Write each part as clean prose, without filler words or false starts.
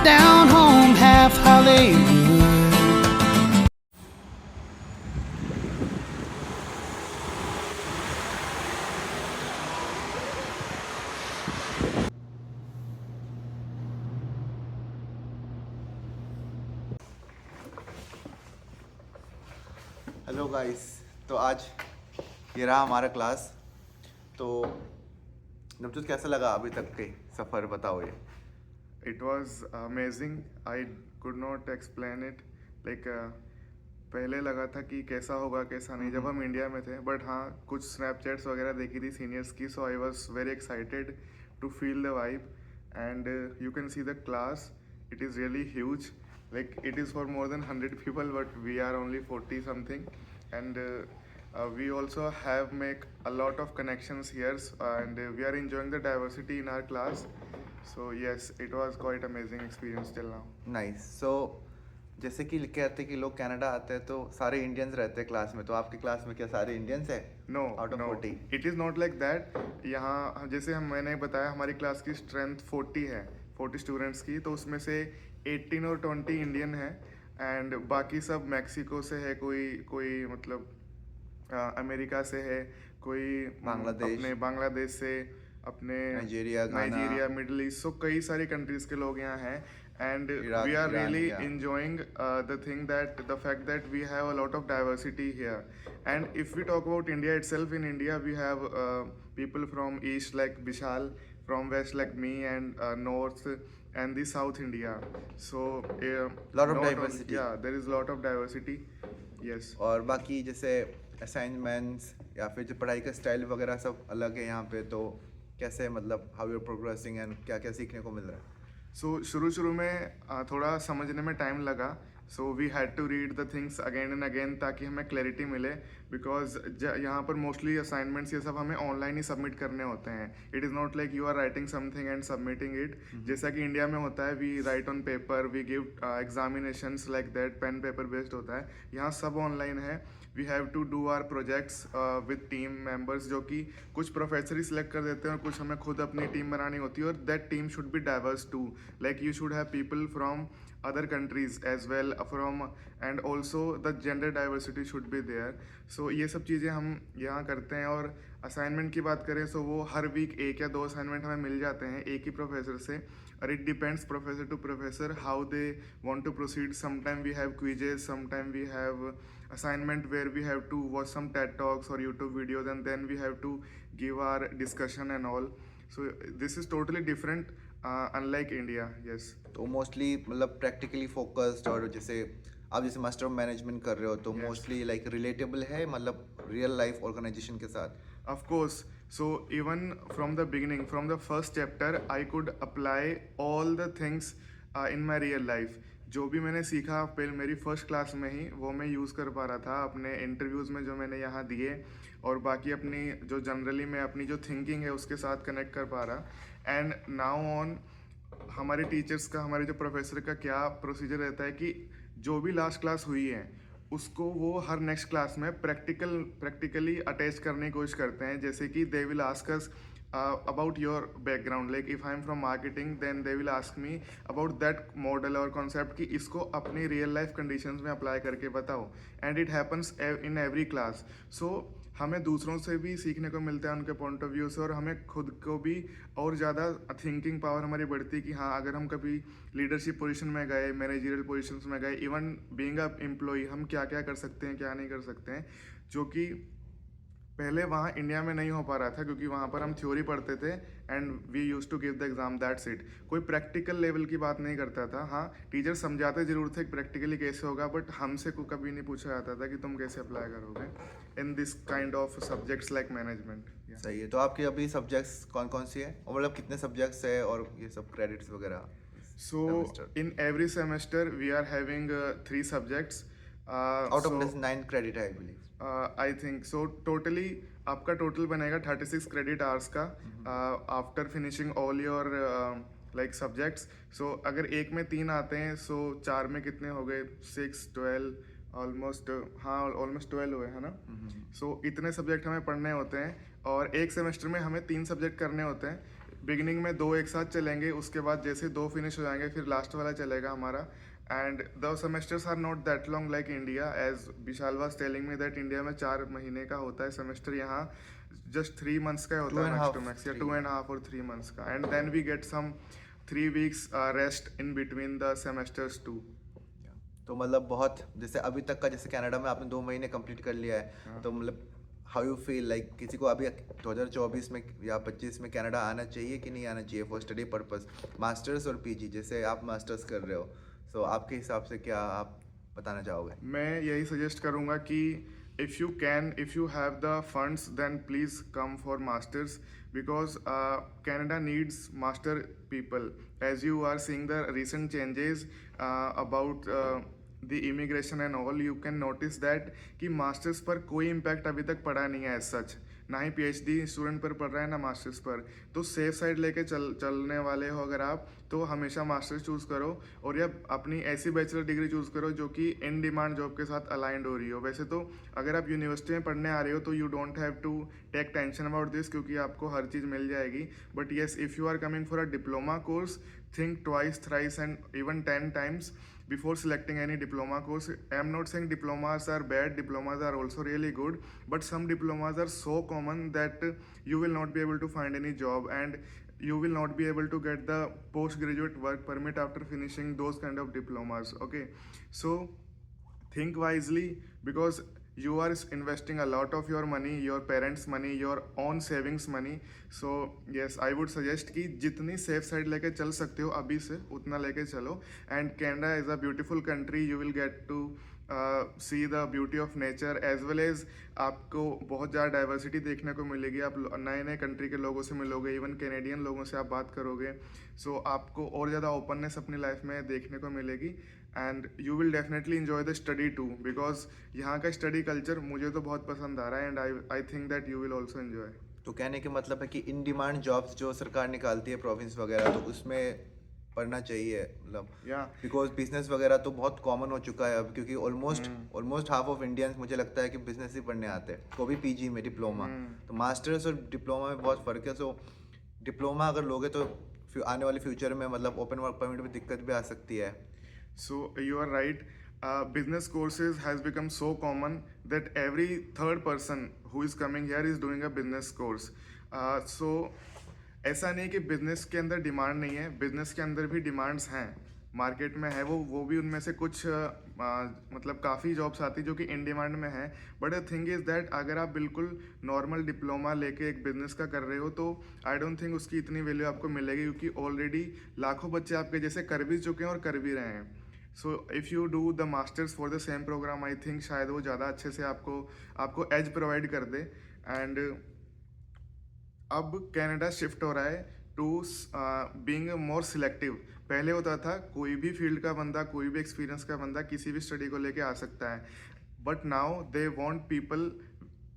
down home, half Hollywood. Hello guys, तो आज ये रहा हमारा क्लास। तो नमजूद, कैसा लगा अभी तक के सफ़र, बताओ ये। It was amazing. I could not explain it. Like पहले लगा था कि कैसा होगा कैसा नहीं जब हम इंडिया में थे, बट हाँ कुछ स्नैपचैट्स वगैरह देखी थी सीनियर्स की, so I was very excited to feel the vibe and you can see the class. It is really huge. Like it is for more than 100 people, but we are only 40 something, and we also have make a lot of connections here, and we are enjoying the diversity in our class. So yes, it was quite amazing experience till now. Nice. So जैसे कि कहते हैं कि लोग Canada आते हैं तो सारे इंडियंस रहते हैं क्लास में, तो आपकी क्लास में क्या सारे इंडियंस हैं? No, out of no, 40? it is not like that. यहाँ जैसे मैंने बताया हमारी क्लास की स्ट्रेंथ 40 है, 40 स्टूडेंट्स की, तो उसमें से 18 और 20 इंडियन है एंड बाकी सब मैक्सिको से है, कोई कोई मतलब अमेरिका से है, कोई बांग्लादेश, अपने बांग्लादेश से, अपने नाइजीरिया, गाना, नाइजीरिया, मिडल ईस्ट, सो कई सारी कंट्रीज के लोग यहाँ हैं. And Iraq, we are Iran, really yeah. enjoying the thing that the fact that we have a lot of diversity here. And if we talk about India itself, in India we have people from east like Bishal, from west like me, and north and the south India. So Lot of not diversity. yeah, there is a lot of diversity. Yes. और बाकी जैसे assignments या फिर जो पढ़ाई का style वगैरह सब अलग है यहाँ पे, तो कैसे मतलब how you are progressing and क्या क्या सीखने को मिल रहा है? सो शुरू में थोड़ा समझने में टाइम लगा, so we had to read the things again and again ताकि हमें क्लैरिटी मिले, बिकॉज यहाँ पर मोस्टली असाइनमेंट्स ये सब हमें ऑनलाइन ही सबमिट करने होते हैं. It is not like you are writing something and submitting it, जैसा कि इंडिया में होता है we write on paper, we give examinations like that, pen paper based होता है. यहाँ सब ऑनलाइन है. We have to do our projects with team members, जो कि कुछ प्रोफेसर ही सिलेक्ट कर देते हैं और कुछ हमें खुद अपनी टीम बनानी होती है, और that team should be diverse too. Like you should have people from other countries as well, from and also the gender diversity should be there. So ये सब चीज़ें हम यहाँ करते हैं. और असाइनमेंट की बात करें तो वो हर वीक 1 या 2 असाइनमेंट हमें मिल जाते हैं एक ही प्रोफेसर से, और it depends professor to professor how they want to proceed. Sometime we have quizzes, sometime we have assignment where we have to watch some TED talks or YouTube videos, and then we have to give our discussion and all. So this is totally different, unlike India. Yes. तो mostly मतलब practically focused, और जैसे आप जैसे master of management कर रहे हो तो मोस्टली लाइक रिलेटेबल है मतलब रियल लाइफ ऑर्गेनाइजेशन के साथ. Of course. So even from the beginning, from the first chapter, I could apply all the things in my real life. जो भी मैंने सीखा पहले मेरी फर्स्ट क्लास में ही, वो मैं यूज़ कर पा रहा था अपने इंटरव्यूज़ में जो मैंने यहाँ दिए, और बाकी अपनी जो जनरली मैं अपनी जो थिंकिंग है उसके साथ कनेक्ट कर पा रहा. एंड नाउ ऑन हमारे टीचर्स का, हमारे जो प्रोफेसर का क्या प्रोसीजर रहता है कि जो भी लास्ट क्लास हुई है उसको वो हर नेक्स्ट क्लास में प्रैक्टिकली अटैच करने की कोशिश करते हैं. जैसे कि they will ask us about your background, like if I am from marketing, then they will ask me about that model or concept कि इसको अपनी real life conditions में apply करके बताओ. And it happens in every class. So हमें दूसरों से भी सीखने को मिलता है उनके पॉइंट ऑफ व्यू से, और हमें खुद को भी और ज़्यादा थिंकिंग पावर हमारी बढ़ती है कि हाँ अगर हम कभी लीडरशिप पोजीशन में गए, मैनेजरियल पोजीशंस में गए, इवन बीइंग अ एम्प्लॉई, हम क्या क्या कर सकते हैं क्या नहीं कर सकते हैं, जो कि पहले वहाँ इंडिया में नहीं हो पा रहा था, क्योंकि वहाँ पर हम थ्योरी पढ़ते थे and we use to give the exam, that's it. कोई प्रैक्टिकल लेवल की बात नहीं करता था. हाँ टीचर समझाते जरूर थे प्रैक्टिकली कैसे होगा, बट हमसे को कभी नहीं पूछा जाता था कि तुम कैसे अप्लाई करोगे in this kind of subjects like management. सही है. तो आपके अभी सब्जेक्ट्स कौन कौन सी है, और मतलब कितने सब्जेक्ट्स है और ये सब क्रेडिट्स वगैरह? So in every semester we are having 3 subjects. Out of this 9 credit है I believe. I think so. Totally आपका टोटल बनेगा 36 क्रेडिट आवर्स का after finishing all your like subjects. So अगर एक में 3 आते हैं, सो 4 में कितने हो गए, 6, 12, ऑलमोस्ट, हाँ ऑलमोस्ट 12 हुए, है ना. सो इतने सब्जेक्ट हमें पढ़ने होते हैं, और एक सेमेस्टर में हमें 3 सब्जेक्ट करने होते हैं. बिगिनिंग में 2 एक साथ चलेंगे, उसके बाद जैसे 2 फिनिश हो जाएंगे फिर लास्ट वाला चलेगा हमारा. And the semesters are not that long like India, as Vishal was telling me that India में 4 महीने का होता है सेमेस्टर, यहाँ जस्ट 3 months का होता है मैक्स टू मैक्स, या 2.5 और 3 months का. And then we get some 3 weeks rest in between the semesters too. तो मतलब बहुत, जैसे अभी तक का, जैसे कनाडा में आपने 2 महीने कंप्लीट कर लिया है, तो मतलब हाउ यू फील लाइक, किसी को अभी 2024 में या 25 में कनाडा आना चाहिए कि नहीं आना चाहिए फॉर स्टडी पर्पस, मास्टर्स और पीजी, जैसे आप मास्टर्स कर रहे हो, सो आपके हिसाब से क्या आप बताना चाहोगे? मैं यही सजेस्ट करूँगा कि if you have the funds then please come for masters, because Canada needs master people. As you are seeing the recent changes about the immigration and all, you can notice that कि masters पर कोई impact अभी तक पड़ा नहीं है as such, ना ही PhD student पर पड़ रहा है ना मास्टर्स पर. तो सेफ साइड लेके चलने वाले हो अगर आप, तो हमेशा मास्टर्स चूज़ करो, और या अपनी ऐसी बैचलर डिग्री चूज़ करो जो कि इन डिमांड जॉब के साथ अलाइंड हो रही हो. वैसे तो अगर आप यूनिवर्सिटी में पढ़ने आ रहे हो तो you don't have to take tension about this, क्योंकि आपको हर चीज़ मिल जाएगी. But yes, if you are coming for a diploma course, think twice, thrice and even 10 times before selecting any diploma course. I am not saying diplomas are bad, diplomas are also really good, but some diplomas are so common that you will not be able to find any job, and you will not be able to get the postgraduate work permit after finishing those kind of diplomas. Okay, so think wisely, because you are investing a lot of your money, your parents money, your own savings money. So yes, I would suggest कि जितनी safe side लेके चल सकते हो अभी से उतना लेके चलो. And Canada is a beautiful country, you will get to see the beauty of nature, as well as आपको बहुत ज़्यादा डाइवर्सिटी देखने को मिलेगी. आप नए नए कंट्री के लोगों से मिलोगे, इवन कैनेडियन लोगों से आप बात करोगे, सो आपको और ज़्यादा ओपननेस अपनी लाइफ में देखने को मिलेगी. And you will definitely enjoy the study too, because यहाँ का स्टडी कल्चर मुझे तो बहुत पसंद आ रहा है, and I think that you will also enjoy. तो कहने के मतलब है कि इन डिमांड जॉब्स जो सरकार निकालती है प्रोविंस वगैरह, तो उसमें पढ़ना चाहिए, मतलब बिकॉज बिजनेस वगैरह तो बहुत कॉमन हो चुका है अब, क्योंकि ऑलमोस्ट हाफ ऑफ इंडियंस मुझे लगता है कि बिजनेस ही पढ़ने आते हैं, वो भी पीजी में, डिप्लोमा. तो मास्टर्स और डिप्लोमा में बहुत फ़र्क है. सो डिप्लोमा अगर लोगे तो आने वाले फ्यूचर में मतलब ओपन वर्क परमिट में दिक्कत भी आ सकती है. So you are right. Business courses has become so common that every third person who is coming here is doing a business course. So ऐसा नहीं कि बिजनेस के अंदर डिमांड नहीं है, बिजनेस के अंदर भी डिमांड्स हैं, मार्केट में है वो भी उनमें से कुछ मतलब काफ़ी जॉब्स आती जो कि इन डिमांड में है. But the thing is that अगर आप बिल्कुल नॉर्मल डिप्लोमा लेके एक बिजनेस का कर रहे हो तो आई डोंट थिंक उसकी इतनी वैल्यू आपको मिलेगी, क्योंकि ऑलरेडी लाखों बच्चे आपके जैसे कर भी चुके हैं और कर भी रहे हैं. So if you do the masters for the same programme, I think शायद वो ज़्यादा अच्छे से आपको एज प्रोवाइड कर दे. एंड अब कनाडा शिफ्ट हो रहा है टू बीइंग मोर सिलेक्टिव. पहले होता था कोई भी फील्ड का बंदा, कोई भी एक्सपीरियंस का बंदा किसी भी स्टडी को लेके आ सकता है, but now they want people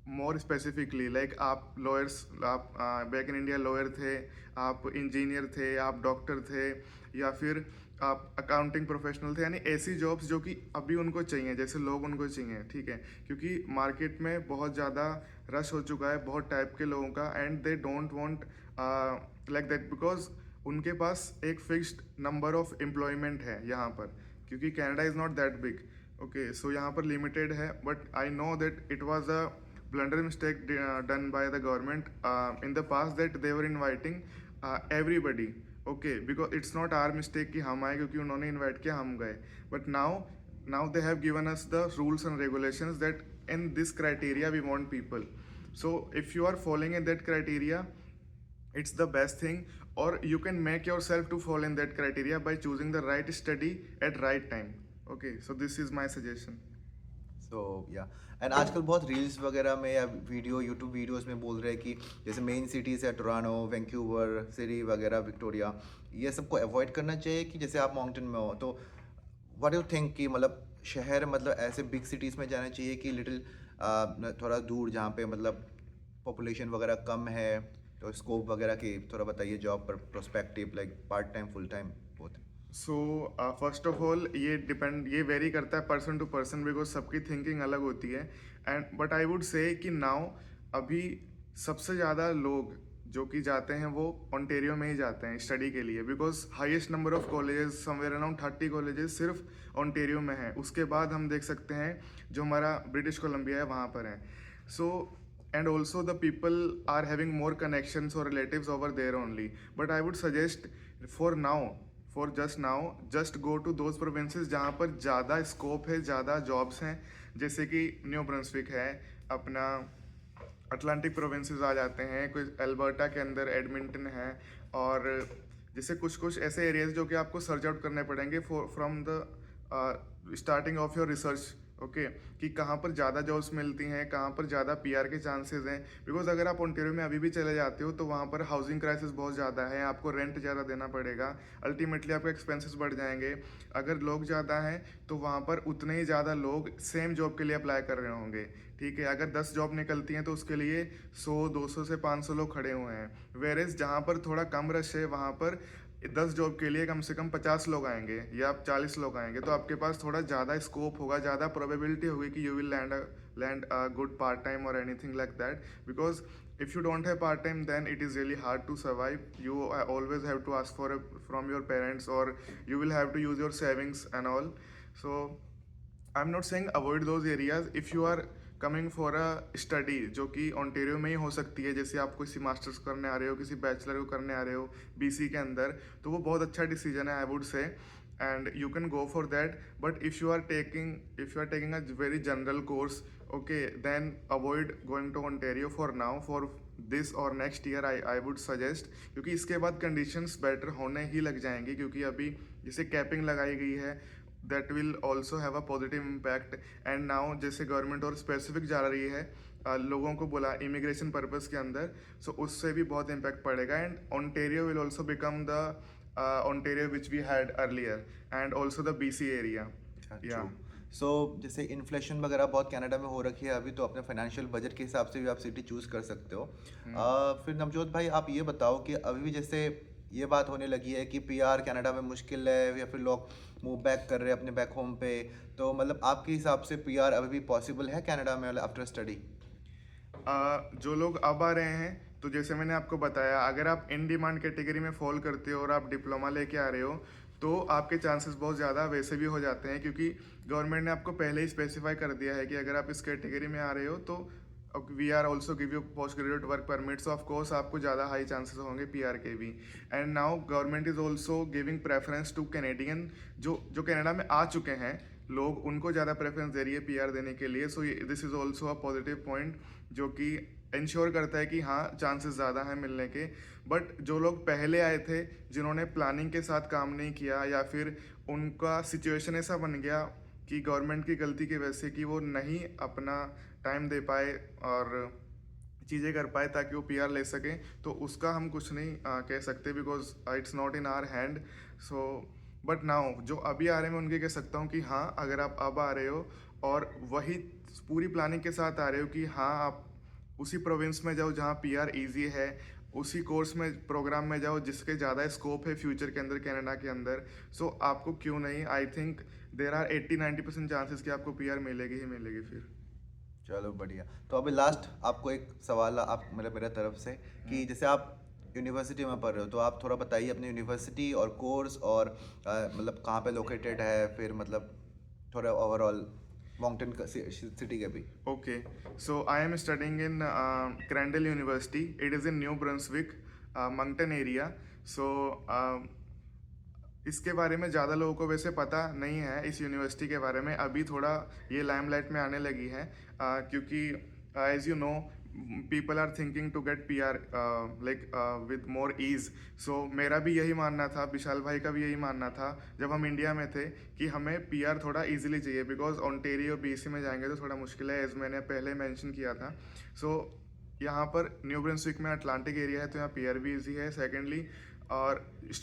more specifically. Like आप लॉयर्स, आप बैक इन इंडिया लॉयर थे, आप इंजीनियर थे, आप डॉक्टर थे, या फिर आप अकाउंटिंग प्रोफेशनल थे, यानी ऐसी जॉब्स जो कि अभी उनको चाहिए, जैसे लोग उनको चाहिए. ठीक है, क्योंकि मार्केट में बहुत ज़्यादा रश हो चुका है बहुत टाइप के लोगों का, and they don't want like that, because उनके पास एक फिक्स्ड नंबर ऑफ एम्प्लॉयमेंट है यहाँ पर, क्योंकि Canada is not that big. Okay, so यहाँ पर लिमिटेड है. But I know that it was a blunder mistake done by the government in the past, that they were inviting everybody. Okay, because it's not our mistake कि हम आए क्योंकि उन्होंने invite किया हम गए. But now they have given us the rules and regulations that in this criteria we want people. So if you are falling in that criteria, it's the best thing, or you can make yourself to fall in that criteria by choosing the right study at right time. Okay, so this is my suggestion. So yeah, and आजकल बहुत reels वगैरह में या YouTube videos में बोल रहे हैं कि जैसे मेन सिटीज़ है टोरंटो, वैंकूवर, सिटी वगैरह, विक्टोरिया, ये सबको अवॉइड करना चाहिए कि जैसे आप माउंटेन में हो. तो व्हाट डू थिंक कि मतलब शहर मतलब ऐसे बिग सिटीज़ में जाना चाहिए कि लिटिल थोड़ा दूर जहाँ पे मतलब पॉपुलेशन वगैरह कम है, तो स्कोप वगैरह की थोड़ा बताइए, जॉब पर prospective like part time full time both. So first of all ये वेरी करता है पर्सन टू पर्सन, बिकॉज सबकी थिंकिंग अलग होती है. एंड बट आई वुड से कि नाउ अभी सबसे ज़्यादा लोग जो कि जाते हैं वो ओंटेरियो में ही जाते हैं स्टडी के लिए, because highest number of colleges somewhere around 30 colleges सिर्फ ओंटेरियो में है। उसके बाद हम देख सकते हैं जो हमारा ब्रिटिश कोलंबिया है वहाँ पर है। सो and also the people are having more connections or relatives over there only, but I would suggest for now, for just now, just go to those provinces जहाँ पर ज़्यादा स्कोप है, ज़्यादा जॉब्स हैं, जैसे कि न्यू ब्रंसविक है, अपना अटलांटिक प्रोविंसेस आ जाते हैं, कोई अल्बर्टा के अंदर एडमिंटन है, और जैसे कुछ कुछ ऐसे एरियाज जो कि आपको सर्च आउट करने पड़ेंगे from the starting of your research, okay, कि कहाँ पर ज़्यादा जॉब्स मिलती हैं, कहाँ पर ज़्यादा पीआर के चांसेस हैं। बिकॉज अगर आप ओंटेरियो में अभी भी चले जाते हो तो वहाँ पर हाउसिंग क्राइसिस बहुत ज़्यादा है, आपको रेंट ज़्यादा देना पड़ेगा, अल्टीमेटली आपके एक्सपेंसेस बढ़ जाएंगे। अगर लोग ज़्यादा हैं तो वहाँ पर उतने ही ज़्यादा लोग सेम जॉब के लिए अप्लाई कर रहे होंगे, ठीक है। अगर 10 जॉब निकलती हैं तो उसके लिए 100-200 से 500 लोग खड़े हुए हैं, वेरेज जहाँ पर थोड़ा कम रश है वहाँ पर 10 जॉब के लिए कम से कम 50 लोग आएंगे या 40 लोग आएंगे, तो आपके पास थोड़ा ज़्यादा स्कोप होगा, ज़्यादा प्रोबेबिलिटी होगी कि you will land a good part time और anything like that. Because if you don't have part time, then it is really hard to survive. You always have to ask for from your parents, or you will have to use your savings and all. So I'm not saying avoid those areas. If you are coming for a study जो कि Ontario में ही हो सकती है, जैसे आप किसी masters करने आ रहे हो, किसी बैचलर को करने आ रहे हो बीसी के अंदर, तो वो बहुत अच्छा डिसीजन है I would say, and you can go for that. But if you are taking a very general course, okay, then avoid going to Ontario for now, for this और next year I would suggest, क्योंकि इसके बाद conditions better होने ही लग जाएंगी, क्योंकि अभी जैसे कैपिंग लगाई गई है, that will also have a positive impact. And now जैसे गवर्नमेंट और स्पेसिफिक जा रही है लोगों को बोला इमिग्रेशन पर्पस के अंदर, सो उससे भी बहुत इम्पैक्ट पड़ेगा। And Ontario will also become the Ontario which we had earlier, and also the BC area. Yeah so जैसे इन्फ्लेशन वगैरह बहुत कनाडा में हो रखी है अभी, तो अपने फाइनेंशियल बजट के हिसाब से भी आप सिटी चूज़ कर सकते हो। फिर नवजोत भाई आप ये बताओ कि अभी भी जैसे ये बात होने लगी है कि पीआर कनाडा में मुश्किल है, या फिर लोग मूव बैक कर रहे हैं अपने बैक होम पे, तो मतलब आपके हिसाब से पीआर अभी भी पॉसिबल है कनाडा में आफ्टर स्टडी? जो लोग अब आ रहे हैं, तो जैसे मैंने आपको बताया, अगर आप इन डिमांड कैटेगरी में फॉल करते हो और आप डिप्लोमा लेके आ रहे हो, तो आपके चांसेस बहुत ज़्यादा वैसे भी हो जाते हैं, क्योंकि गवर्नमेंट ने आपको पहले ही स्पेसिफाई कर दिया है कि अगर आप इस कैटेगरी में आ रहे हो तो we are also give you post graduate work permits, of course आपको ज़्यादा हाई चांसेस होंगे पीआर के भी। And now government is also giving preference to Canadian, जो कनाडा में आ चुके हैं लोग, उनको ज़्यादा प्रेफरेंस दे रही है पीआर देने के लिए। सो this is also a positive point जो कि इंश्योर करता है कि हाँ चांसेस ज़्यादा हैं मिलने के। बट जो लोग पहले आए थे, जिन्होंने प्लानिंग के साथ काम नहीं किया, या फिर उनका सिचुएशन ऐसा बन गया कि गवर्नमेंट की गलती की वजह से कि वो नहीं अपना टाइम दे पाए और चीज़ें कर पाए ताकि वो पीआर ले सकें, तो उसका हम कुछ नहीं कह सकते, because it's not in our hand. So but now जो अभी आ रहे हैं मैं उनके कह सकता हूँ कि हाँ, अगर आप अब आ रहे हो और वही पूरी प्लानिंग के साथ आ रहे हो कि हाँ आप उसी प्रोविंस में जाओ जहाँ पीआर इजी है, उसी कोर्स में प्रोग्राम में जाओ जिसके ज़्यादा स्कोप है फ्यूचर के अंदर कनाडा के अंदर, सो आपको क्यों नहीं, I think there are 80-90% chances कि आपको पीआर मिलेगी ही मिलेगी फिर। चलो बढ़िया। तो अभी लास्ट आपको एक सवाल आप मेरे तरफ से, कि जैसे आप यूनिवर्सिटी में पढ़ रहे हो, तो आप थोड़ा बताइए अपनी यूनिवर्सिटी और कोर्स, और मतलब कहाँ पे लोकेटेड है, फिर मतलब थोड़ा ओवरऑल मॉन्टन सिटी के भी। Okay, so I am studying in Crandall University. It is in New Brunswick, Moncton area. So इसके बारे में ज़्यादा लोगों को वैसे पता नहीं है इस यूनिवर्सिटी के बारे में, अभी थोड़ा ये लाइमलाइट में आने लगी है, क्योंकि as you know people are thinking to get PR like with more ease. So मेरा भी यही मानना था, विशाल भाई का भी यही मानना था जब हम इंडिया में थे, कि हमें पीआर थोड़ा इजीली चाहिए, बिकॉज ओंटेरियो बीसी में जाएंगे तो थोड़ा मुश्किल है, एज मैंने पहले मेंशन किया था। सो यहाँ पर न्यू ब्रंसविक में अटलांटिक एरिया है तो यहाँ पीआर भी ईजी है। सेकेंडली, और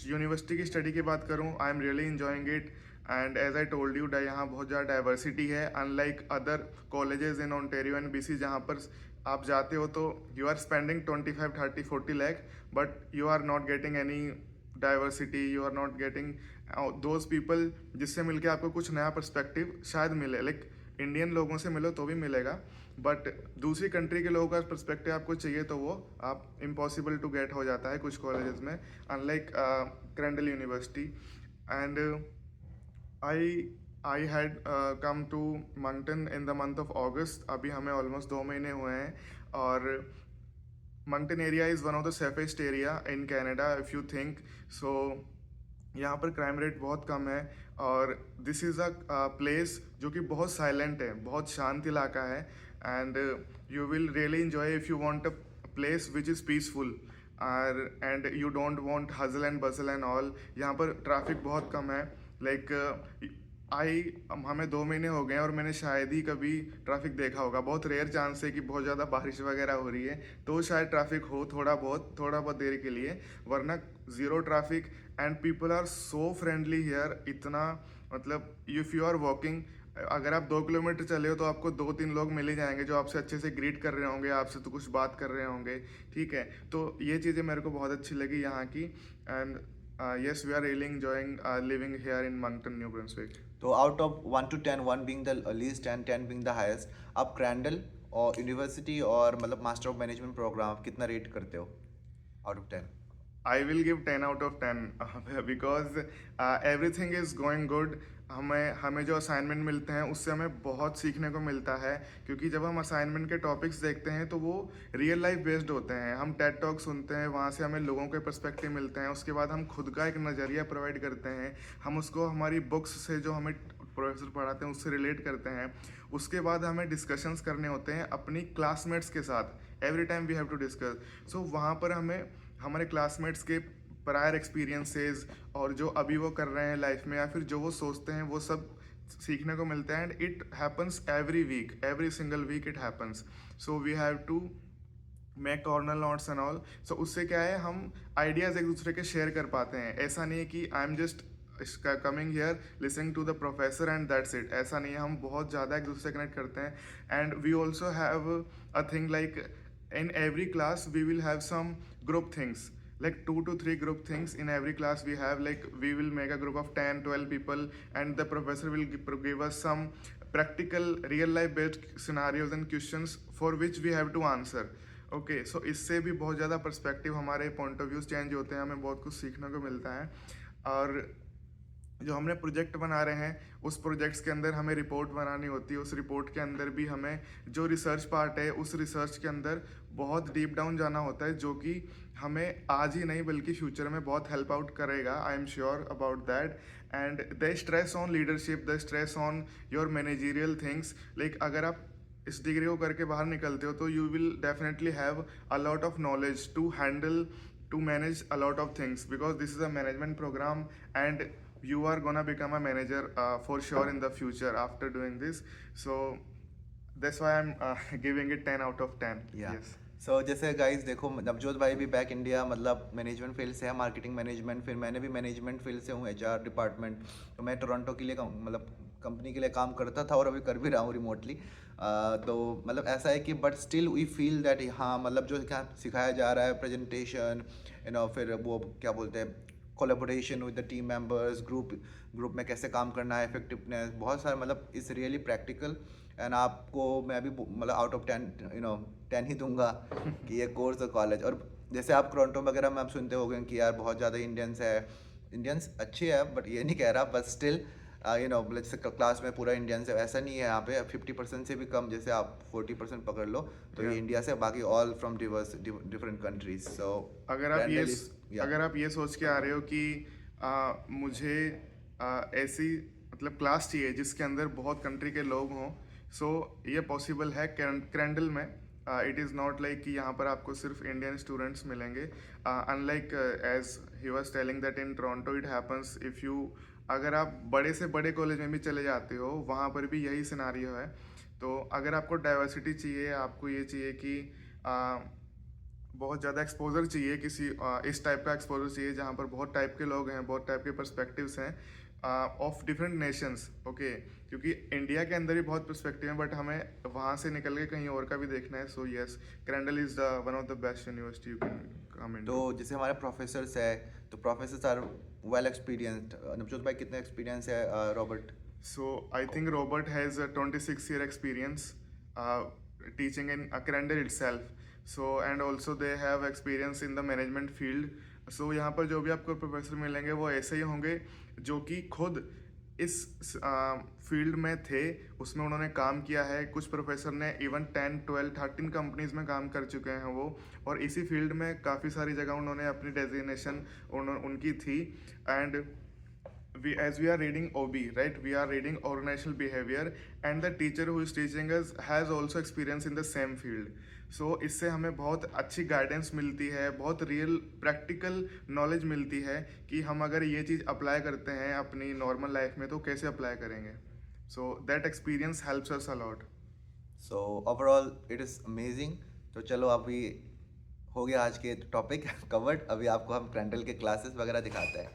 यूनिवर्सिटी की स्टडी की बात करूँ, I am really enjoying it, and as I told you यहाँ बहुत ज़्यादा डाइवर्सिटी है, unlike other colleges in Ontario and BC, जहाँ पर आप जाते हो तो you are spending 25, 30, 40 lakh, but you are not getting any diversity, you are not getting those people जिससे मिलके आपको कुछ नया पर्सपेक्टिव शायद मिले। लाइक इंडियन लोगों से मिलो तो भी मिलेगा, बट दूसरी कंट्री के लोगों का पर्सपेक्टिव आपको चाहिए तो वो आप इम्पॉसिबल टू गेट हो जाता है कुछ कॉलेजेस में, unlike Crandall university. And I had come to Moncton in the month of August. अभी हमें ऑलमोस्ट 2 महीने हुए हैं, और Moncton area is one of the safest area in Canada if you think so. यहाँ पर क्राइम रेट बहुत कम है, और दिस इज़ अ प्लेस जो कि बहुत साइलेंट है, बहुत शांत इलाका है। And you will really enjoy if you want a place which is peaceful and you don't want hustle and bustle and all. यहाँ पर ट्रैफिक बहुत कम है, लाइक हमें 2 महीने हो गए हैं और मैंने शायद ही कभी ट्रैफिक देखा होगा। बहुत रेयर चांस है कि बहुत ज़्यादा बारिश वगैरह हो रही है तो शायद ट्रैफिक हो थोड़ा बहुत देर के लिए, वरना zero traffic. And people are so friendly here, इतना मतलब इफ़ यू आर वॉकिंग, अगर आप 2 किलोमीटर चले हो तो आपको 2-3 लोग मिल ही जाएंगे जो आपसे अच्छे से ग्रीट कर रहे होंगे, आपसे तो कुछ बात कर रहे होंगे, ठीक है। तो ये चीज़ें मेरे को बहुत अच्छी लगी यहाँ की। And yes, we are really enjoying living here in Moncton, New Brunswick. तो out of 1 to 10, 1 being the least and 10 being the highest, आप क्रैंडल और यूनिवर्सिटी और मतलब मास्टर ऑफ मैनेजमेंट प्रोग्राम कितना रेट करते हो out of 10? I will give 10 out of 10 because everything is going good. हमें जो असाइनमेंट मिलते हैं उससे हमें बहुत सीखने को मिलता है, क्योंकि जब हम असाइनमेंट के टॉपिक्स देखते हैं तो वो रियल लाइफ बेस्ड होते हैं। हम टेड टॉक सुनते हैं, वहाँ से हमें लोगों के पर्सपेक्टिव मिलते हैं, उसके बाद हम खुद का एक नज़रिया प्रोवाइड करते हैं, हम उसको हमारी बुक्स से जो हमें प्रोफेसर पढ़ाते हैं उससे रिलेट करते हैं। उसके बाद हमें डिस्कशंस करने होते हैं अपनी क्लासमेट्स के साथ, every time we have to discuss. So वहाँ पर हमें हमारे क्लासमेट्स के प्रायर एक्सपीरियंसेस और जो अभी वो कर रहे हैं लाइफ में या फिर जो वो सोचते हैं वो सब सीखने को मिलता है। And it happens every week, every single week it happens. So we have to make corner notes and all. So उससे क्या है, हम आइडियाज़ एक दूसरे के शेयर कर पाते हैं। ऐसा नहीं है कि I am just coming here listening to the professor and that's it, ऐसा नहीं है। हम बहुत ज़्यादा एक दूसरे से कनेक्ट करते हैं। And we also have a thing like in every class we will have some group things, like 2 to 3 group things in every class we have, like we will make a group of 10-12 people and the professor will give us some practical real life based scenarios and questions for which we have to answer. Okay, so इससे भी बहुत ज़्यादा perspective, हमारे point of views change होते हैं, हमें बहुत कुछ सीखने को मिलता है। और जो हमने प्रोजेक्ट बना रहे हैं उस प्रोजेक्ट्स के अंदर हमें रिपोर्ट बनानी होती है, उस रिपोर्ट के अंदर भी हमें जो रिसर्च पार्ट है उस रिसर्च के अंदर बहुत डीप डाउन जाना होता है, जो कि हमें आज ही नहीं बल्कि फ्यूचर में बहुत हेल्प आउट करेगा। I am sure about that. And the stress on leadership, the stress on your managerial things, like अगर आप इस डिग्री को करके बाहर निकलते हो तो you will definitely have a lot of knowledge to handle, to manage a lot of things, because this is a management program and you are gonna become a manager for sure in the future after doing this. So that's why I'm giving it 10 out of 10. Yes. सो जैसे guys देखो, नवजोत भाई भी back India मतलब management field से है, marketing management, फिर मैंने भी मैनेजमेंट फील्ड से हूँ, HR डिपार्टमेंट। तो मैं टोरंटो के लिए मतलब कंपनी के लिए काम करता था और अभी कर भी रहा हूँ रिमोटली। तो मतलब ऐसा है कि but still we feel that हाँ मतलब जो क्या सिखाया जा रहा है, प्रेजेंटेशन फिर वो क्या बोलते हैं, collaboration with the team members, group में कैसे काम करना है, इफेक्टिवनेस, बहुत सारे मतलब इज़ रियली प्रैक्टिकल। एंड आपको मैं भी मतलब आउट ऑफ 10 ही दूंगा कि ये कोर्स और कॉलेज। और जैसे आप टोरंटो वगैरह में आप सुनते हो गए कि यार बहुत ज़्यादा इंडियंस है, इंडियंस अच्छे हैं बट ये नहीं कह रहा, बट स्टिल मतलब जैसे क्लास में पूरा इंडियंस है ऐसा नहीं है। यहाँ पे 50% से भी कम, जैसे आप 40% पकड़ लो तो ये इंडिया से, बाकी ऑल फ्रॉम डिफरेंट कंट्रीज। सो अगर आप ये सोच के आ रहे हो कि मुझे ऐसी मतलब क्लास चाहिए जिसके अंदर बहुत कंट्री के लोग हों, सो ये पॉसिबल है क्रैंडल में। इट इज़ नॉट लाइक कि यहाँ पर आपको सिर्फ इंडियन स्टूडेंट्स मिलेंगे, unlike as he was telling that in Toronto it happens if you, अगर आप बड़े से बड़े कॉलेज में भी चले जाते हो वहाँ पर भी यही सिनारियो है। तो अगर आपको डाइवर्सिटी चाहिए, आपको ये चाहिए कि बहुत ज़्यादा एक्सपोजर चाहिए, किसी इस टाइप का एक्सपोजर चाहिए जहाँ पर बहुत टाइप के लोग हैं, बहुत टाइप के पर्सपेक्टिव्स हैं ऑफ डिफरेंट नेशंस। ओके, क्योंकि इंडिया के अंदर भी बहुत पर्सपेक्टिव है बट हमें वहाँ से निकल के कहीं और का भी देखना है। So yes, Crandall is one of the best university you can come in. तो जैसे हमारे प्रोफेसर्स है तो professors are well experienced. Navjot भाई कितना एक्सपीरियंस है Robert? So I think Robert has a 26-year experience teaching in Crandall itself. So and also they have experience in the management field. So यहाँ पर जो भी आपको प्रोफेसर मिलेंगे वो ऐसे ही होंगे जो कि खुद इस फील्ड में थे, उसमें उन्होंने काम किया है। कुछ प्रोफेसर ने इवन 10, 12, 13 कंपनीज में काम कर चुके हैं वो, और इसी फील्ड में काफ़ी सारी जगह उन्होंने अपनी डेजिग्नेशन उनकी थी। And as we are reading OB, right, we are reading organizational behavior, and the teacher who is teaching us has also experience in the same field. So इससे हमें बहुत अच्छी गाइडेंस मिलती है, बहुत रियल प्रैक्टिकल नॉलेज मिलती है कि हम अगर ये चीज़ अप्लाई करते हैं अपनी नॉर्मल लाइफ में तो कैसे अप्लाई करेंगे। So that experience helps us a lot. So overall it is amazing. तो चलो अभी हो गया आज के टॉपिक कवर्ड। अभी आपको हम क्रैंडल के क्लासेस वगैरह दिखाते हैं।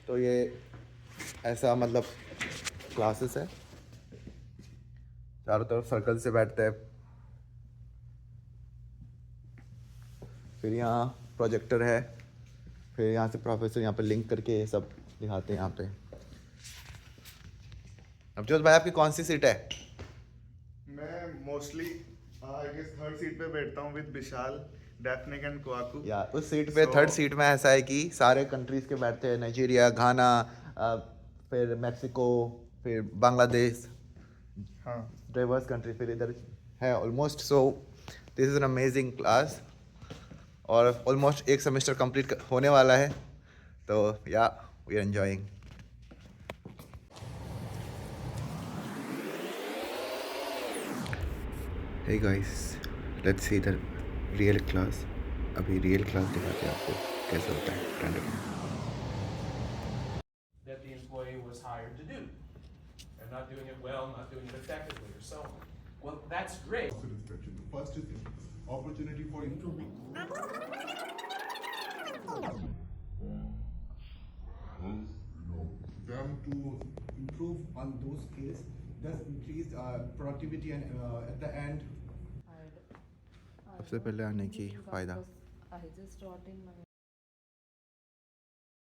तो ये ऐसा मतलब क्लासेस है, चारों तरफ सर्कल से बैठते हैं। फिर यहाँ प्रोजेक्टर है, फिर यहाँ से प्रोफेसर यहाँ पे लिंक करके ये सब दिखाते हैं यहाँ पे। अफजोत भाई आपकी कौन सी सीट है? मैं mostly I guess third seat पे बैठता हूँ विद विशाल, डेफनिक एंड क्वाकू। या उस सीट पे थर्ड सीट में ऐसा है कि सारे कंट्रीज के बैठते हैं, नाइजीरिया, घाना, फिर मेक्सिको, फिर बांग्लादेश, हाँ, डाइवर्स कंट्री फिर इधर है almost. So this is an amazing class, और ऑलमोस्ट एक सेमेस्टर कंप्लीट होने वाला है। तो yeah we are enjoying. Hey guys, let's see the real class. अभी रियल क्लास दिखाते हैं आपको कैसे होता है क्रैंडल में। that the employee was hired to do. And not doing it well, not doing it effectively, or so on. Well, that's great. Inspection. The first is opportunity for improvement. Them to improve on those skills, thus increase productivity and at the end. सबसे पहले आने की फ़ायदा। I just taught in my